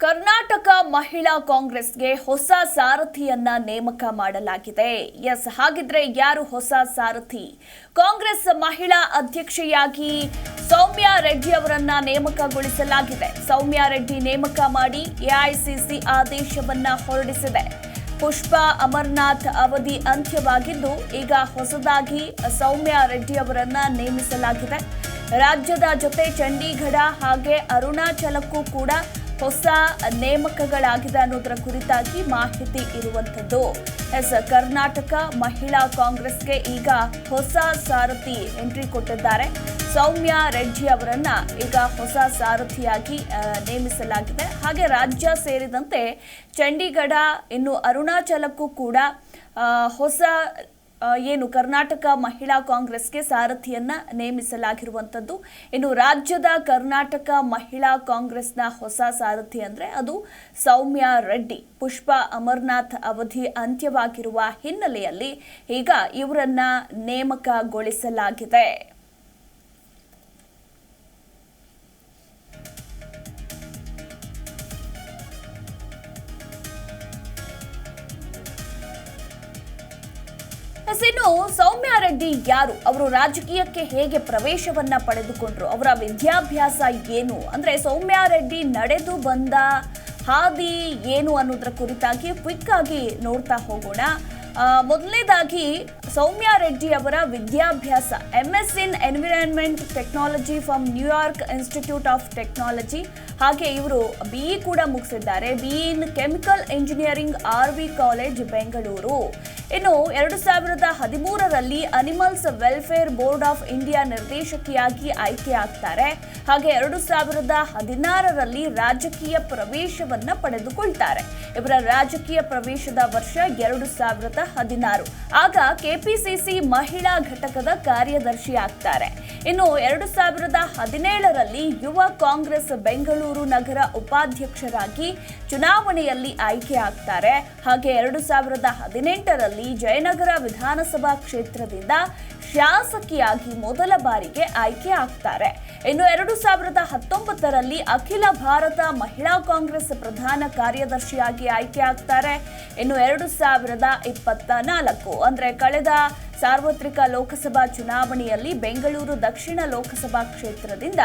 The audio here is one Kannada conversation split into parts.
ಕರ್ನಾಟಕ ಮಹಿಳಾ ಕಾಂಗ್ರೆಸ್ಗೆ ಹೊಸ ಸಾರಥಿಯನ್ನ ನೇಮಕ ಮಾಡಲಾಗಿದೆ. ಹಾಗಿದ್ರೆ ಯಾರು ಹೊಸ ಸಾರಥಿ? ಕಾಂಗ್ರೆಸ್ ಮಹಿಳಾ ಅಧ್ಯಕ್ಷೆಯಾಗಿ ಸೌಮ್ಯಾ ರೆಡ್ಡಿ ಅವರನ್ನ ನೇಮಕಗೊಳಿಸಲಾಗಿದೆ. ಸೌಮ್ಯಾ ರೆಡ್ಡಿ ನೇಮಕ ಮಾಡಿ ಎಐಸಿಸಿ ಆದೇಶವನ್ನ ಹೊರಡಿಸಿದೆ. ಪುಷ್ಪಾ ಅಮರನಾಥ್ ಅವಧಿ ಅಂತ್ಯವಾಗಿದ್ದು ಈಗ ಹೊಸದಾಗಿ ಸೌಮ್ಯಾ ರೆಡ್ಡಿ ಅವರನ್ನ ನೇಮಿಸಲಾಗಿದೆ. ರಾಜ್ಯದ ಜೊತೆ ಚಂಡೀಗಢ ಹಾಗೆ ಅರುಣಾಚಲಕ್ಕೂ ಕೂಡ ಹೊಸ ನೇಮಕಗಳಾಗಿದೆ ಅನ್ನೋದರ ಕುರಿತಾಗಿ ಮಾಹಿತಿ ಇರುವಂಥದ್ದು. ಕರ್ನಾಟಕ ಮಹಿಳಾ ಕಾಂಗ್ರೆಸ್ಗೆ ಈಗ ಹೊಸ ಸಾರಥಿ ಎಂಟ್ರಿ ಕೊಟ್ಟಿದ್ದಾರೆ. ಸೌಮ್ಯಾ ರೆಡ್ಡಿ ಅವರನ್ನ ಈಗ ಹೊಸ ಸಾರಥಿಯಾಗಿ ನೇಮಿಸಲಾಗಿದೆ. ಹಾಗೆ ರಾಜ್ಯ ಸೇರಿದಂತೆ ಚಂಡೀಗಢ ಇನ್ನು ಅರುಣಾಚಲಕ್ಕೂ ಕೂಡ ಹೊಸ ಕರ್ನಾಟಕ ಮಹಿಳಾ ಕಾಂಗ್ರೆಸ್ಗೆ ಸಾರಥಿಯನ್ನ ನೇಮಿಸಲಾಗಿರುವಂಥದ್ದು. ಇನ್ನು ರಾಜ್ಯದ ಕರ್ನಾಟಕ ಮಹಿಳಾ ಕಾಂಗ್ರೆಸ್ನ ಹೊಸ ಸಾರಥಿ ಅಂದ್ರೆ ಅದು ಸೌಮ್ಯಾ ರೆಡ್ಡಿ. ಪುಷ್ಪಾ ಅಮರನಾಥ್ ಅವಧಿ ಅಂತ್ಯವಾಗಿರುವ ಹಿನ್ನೆಲೆಯಲ್ಲಿ ಈಗ ಇವರನ್ನ ನೇಮಕಗೊಳಿಸಲಾಗಿದೆ. ಇನ್ನು ಸೌಮ್ಯಾ ರೆಡ್ಡಿ ಯಾರು, ಅವರು ರಾಜಕೀಯಕ್ಕೆ ಹೇಗೆ ಪ್ರವೇಶವನ್ನ ಪಡೆದುಕೊಂಡ್ರು, ಅವರ ವಿದ್ಯಾಭ್ಯಾಸ ಏನು, ಅಂದ್ರೆ ಸೌಮ್ಯಾ ರೆಡ್ಡಿ ನಡೆದು ಬಂದ ಹಾದಿ ಏನು ಅನ್ನೋದರ ಕುರಿತಾಗಿ ಕ್ವಿಕ್ ಆಗಿ ನೋಡ್ತಾ ಹೋಗೋಣ. ಮೊದಲನೇದಾಗಿ ಸೌಮ್ಯಾ ರೆಡ್ಡಿ ಅವರ ವಿದ್ಯಾಭ್ಯಾಸ MS in environment technology from New York Institute of Technology. ಹಾಗೆ ಇವರು BE ಕೂಡ ಮುಗಿಸಿದ್ದಾರೆ. BE in chemical engineering RV college Bengaluru. ಇನ್ನು 2013ರಲ್ಲಿ animals welfare board of India ನಿರ್ದೇಶಕಿಯಾಗಿ ಆಯ್ಕೆ ಆಗ್ತಾರೆ. ಹಾಗೆ 2016ರಲ್ಲಿ ರಾಜಕೀಯ ಪ್ರವೇಶವನ್ನ ಪಡೆದುಕೊಳ್ತಾರೆ. ಇವರ ರಾಜಕೀಯ ಪ್ರವೇಶದ ವರ್ಷ 2016. ಆಗ KPCC ಮಹಿಳಾ ಘಟಕದ ಕಾರ್ಯದರ್ಶಿ ಆಗ್ತಾರೆ. ಇನ್ನು 2017ರಲ್ಲಿ ಯುವ ಕಾಂಗ್ರೆಸ್ ಬೆಂಗಳೂರು ನಗರ ಉಪಾಧ್ಯಕ್ಷರಾಗಿ ಚುನಾವಣೆಯಲ್ಲಿ ಆಯ್ಕೆ ಆಗ್ತಾರೆ. ಹಾಗೆ 2018ರಲ್ಲಿ ಜಯನಗರ ವಿಧಾನಸಭಾ ಕ್ಷೇತ್ರದಿಂದ ಶಾಸಕಿಯಾಗಿ ಮೊದಲ ಬಾರಿಗೆ ಆಯ್ಕೆ ಆಗ್ತಾರೆ. ಇನ್ನು 2019ರಲ್ಲಿ ಅಖಿಲ ಭಾರತ ಮಹಿಳಾ ಕಾಂಗ್ರೆಸ್ ಪ್ರಧಾನ ಕಾರ್ಯದರ್ಶಿಯಾಗಿ ಆಯ್ಕೆ ಆಗ್ತಾರೆ. ಇನ್ನು 2024 ಅಂದ್ರೆ ಕಳೆದ ಸಾರ್ವತ್ರಿಕ ಲೋಕಸಭಾ ಚುನಾವಣೆಯಲ್ಲಿ ಬೆಂಗಳೂರು ದಕ್ಷಿಣ ಲೋಕಸಭಾ ಕ್ಷೇತ್ರದಿಂದ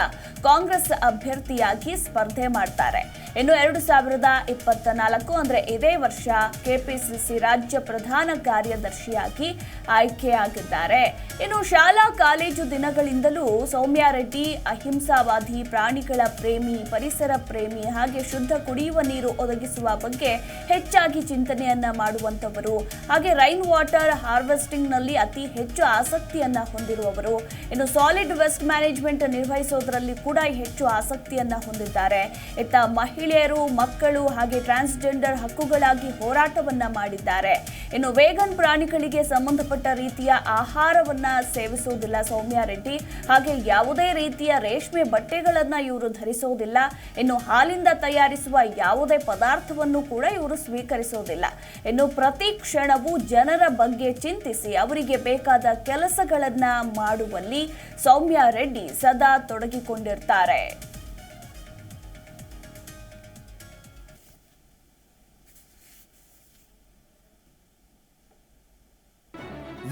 ಕಾಂಗ್ರೆಸ್ ಅಭ್ಯರ್ಥಿಯಾಗಿ ಸ್ಪರ್ಧೆ ಮಾಡ್ತಾರೆ. ಇನ್ನು 2024 ಅಂದ್ರೆ ಇದೇ ವರ್ಷ KPCC ರಾಜ್ಯ ಪ್ರಧಾನ ಕಾರ್ಯದರ್ಶಿಯಾಗಿ ಆಯ್ಕೆಯಾಗಿದ್ದಾರೆ. ಇನ್ನು ಶಾಲಾ ಕಾಲೇಜು ದಿನಗಳಿಂದಲೂ ಸೌಮ್ಯಾ ರೆಡ್ಡಿ ಅಹಿಂಸಾವಾದಿ, ಪ್ರಾಣಿಗಳ ಪ್ರೇಮಿ, ಪರಿಸರ ಪ್ರೇಮಿ, ಹಾಗೆ ಶುದ್ಧ ಕುಡಿಯುವ ನೀರು ಒದಗಿಸುವ ಬಗ್ಗೆ ಹೆಚ್ಚಾಗಿ ಚಿಂತನೆಯನ್ನ ಮಾಡುವಂತವರು. ಹಾಗೆ ರೈನ್ ವಾಟರ್ ಹಾರ್ವೆಸ್ಟಿಂಗ್ ನಲ್ಲಿ ಅತಿ ಹೆಚ್ಚು ಆಸಕ್ತಿಯನ್ನ ಹೊಂದಿರುವವರು. ಇನ್ನು ಸಾಲಿಡ್ ವೇಸ್ಟ್ ಮ್ಯಾನೇಜ್ಮೆಂಟ್ ನಿರ್ವಹಿಸೋದ್ರಲ್ಲಿ ಕೂಡ ಹೆಚ್ಚು ಆಸಕ್ತಿಯನ್ನ ಹೊಂದಿದ್ದಾರೆ. ಇತ್ತ ಮಹಿಳೆಯರು, ಮಕ್ಕಳು ಹಾಗೆ ಟ್ರಾನ್ಸ್ಜೆಂಡರ್ ಹಕ್ಕುಗಳಾಗಿ ಹೋರಾಟವನ್ನ ಮಾಡಿದ್ದಾರೆ. ಇನ್ನು ವೇಗನ್ ಪ್ರಾಣಿಗಳಿಗೆ ಸಂಬಂಧಪಟ್ಟ ರೀತಿಯ ಆಹಾರವನ್ನ ಸೇವಿಸುವುದಿಲ್ಲ ಸೌಮ್ಯಾ ರೆಡ್ಡಿ. ಹಾಗೆ ಯಾವುದೇ ರೀತಿಯ ರೇಷ್ಮೆ ಬಟ್ಟೆಗಳನ್ನ ಇವರು ಧರಿಸೋದಿಲ್ಲ. ಇನ್ನು ಹಾಲಿಂದ ತಯಾರಿಸುವ ಯಾವುದೇ ಪದಾರ್ಥವನ್ನು ಕೂಡ ಇವರು ಸ್ವೀಕರಿಸೋದಿಲ್ಲ. ಇನ್ನು ಪ್ರತಿ ಕ್ಷಣವೂ ಜನರ ಬಗ್ಗೆ ಚಿಂತಿಸಿ ಅವರಿಗೆ ಬೇಕಾದ ಕೆಲಸಗಳನ್ನ ಮಾಡುವಲ್ಲಿ ಸೌಮ್ಯಾ ರೆಡ್ಡಿ ಸದಾ ತೊಡಗಿಕೊಂಡಿರ್ತಾರೆ.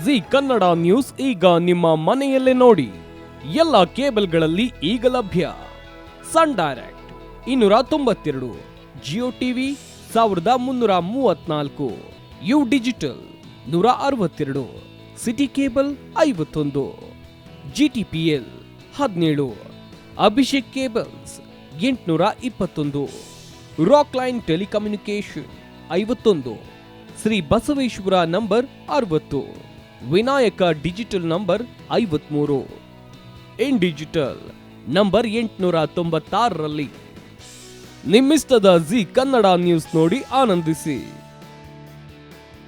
ಜಿ ಕನ್ನಡ ನ್ಯೂಸ್ ಈಗ ನಿಮ್ಮ ಮನೆಯಲ್ಲೇ ನೋಡಿ. ಎಲ್ಲ ಕೇಬಲ್ಗಳಲ್ಲಿ ಈಗ ಲಭ್ಯ. Sun Direct 292, Jio TV 1334, U digital 162, city cable 51, GTPL 17, Abhishek cables 821, Rock Line telecommunication 51, Shri Basaveshwara number 60, Vinayaka digital number 53, in digital number 896ರಲ್ಲಿ. ನಿಮ್ಮಿಸ್ತದ ಜಿ ಕನ್ನಡ ನ್ಯೂಸ್ ನೋಡಿ ಆನಂದಿಸಿ.